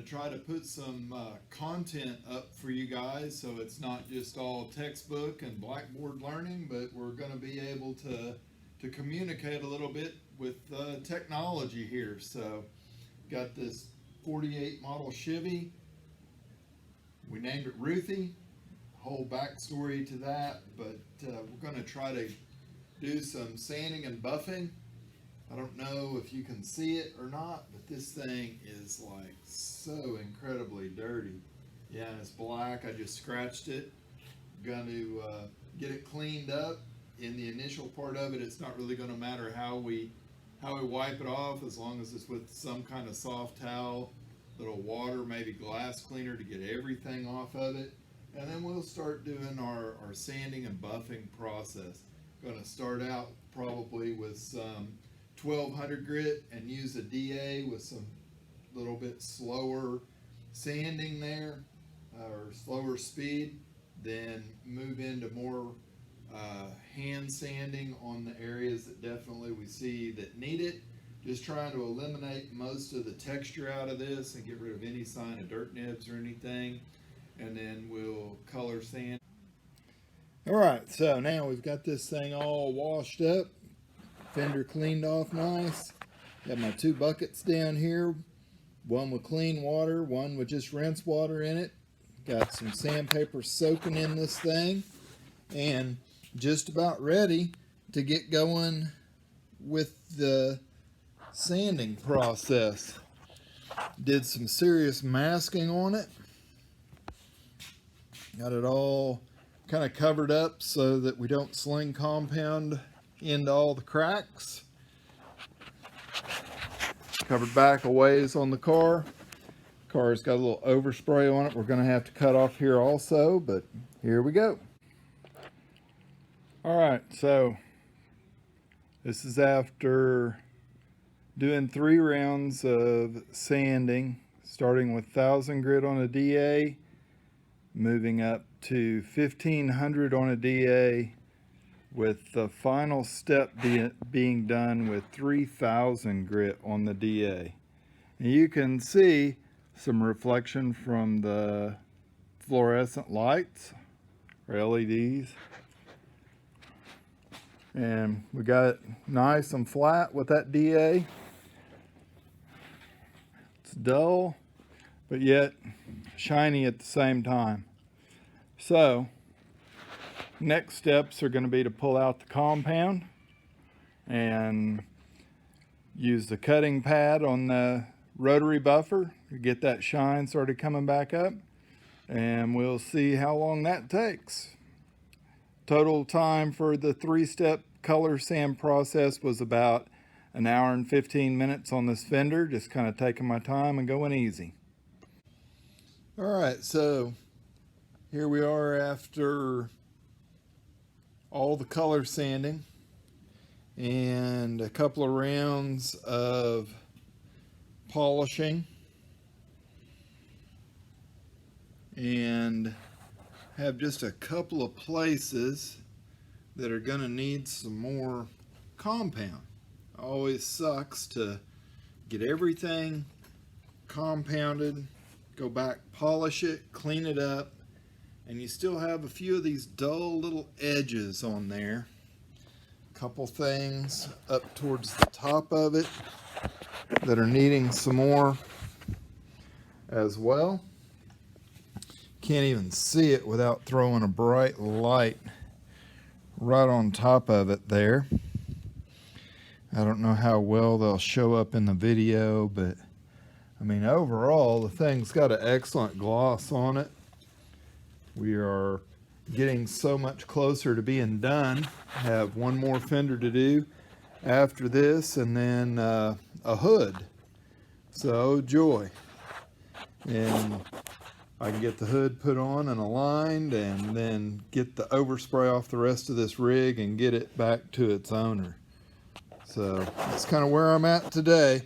try to put some content up for you guys, so it's not just all textbook and blackboard learning, but we're going to be able to communicate a little bit with technology here. So got this 48 model Chevy. We named it Ruthie. Whole backstory to that, but we're going to try to do some sanding and buffing. I don't know if you can see it or not, but this thing is like so incredibly dirty. Yeah, and it's black. I just scratched it. Going to get it cleaned up. In the initial part of it, it's not really going to matter how we wipe it off, as long as it's with some kind of soft towel, little water, maybe glass cleaner to get everything off of it. And then we'll start doing our sanding and buffing process. Going to start out probably with some 1200 grit and use a DA with some little bit slower sanding there, or slower speed. Then move into more hand sanding on the areas that definitely we see that need it. Just trying to eliminate most of the texture out of this and get rid of any sign of dirt nibs or anything. And then we'll color sand. All right, so now we've got this thing all washed up. Fender cleaned off nice. Got my 2 buckets down here. One with clean water, one with just rinse water in it. Got some sandpaper soaking in this thing. And just about ready to get going with the sanding process. Did some serious masking on it. Got it all kind of covered up so that we don't sling compound into all the cracks. Covered back a ways on the car. Car's got a little overspray on it. We're going to have to cut off here also, but here we go. All right, so this is after doing 3 rounds of sanding, starting with 1000 grit on a DA, moving up to 1500 on a DA, with the final step being done with 3000 grit on the DA. And you can see some reflection from the fluorescent lights or LEDs. And we got it nice and flat with that DA. It's dull, but yet shiny at the same time. So next steps are going to be to pull out the compound and use the cutting pad on the rotary buffer to get that shine started coming back up, and we'll see how long that takes. Total time for the 3-step color sand process was about 1 hour and 15 minutes on this fender, just kind of taking my time and going easy. All right, so here we are after all the color sanding and a couple of rounds of polishing, and have just a couple of places that are going to need some more compound. Always sucks to get everything compounded, go back, polish it, clean it up, and you still have a few of these dull little edges on there. Couple things up towards the top of it that are needing some more as well. Can't even see it without throwing a bright light right on top of it there. I don't know how well they'll show up in the video, but I mean, overall the thing's got an excellent gloss on it. We are getting so much closer to being done. Have one more fender to do after this, and then a hood. So joy. And I can get the hood put on and aligned, and then get the overspray off the rest of this rig and get it back to its owner. So that's kind of where I'm at today.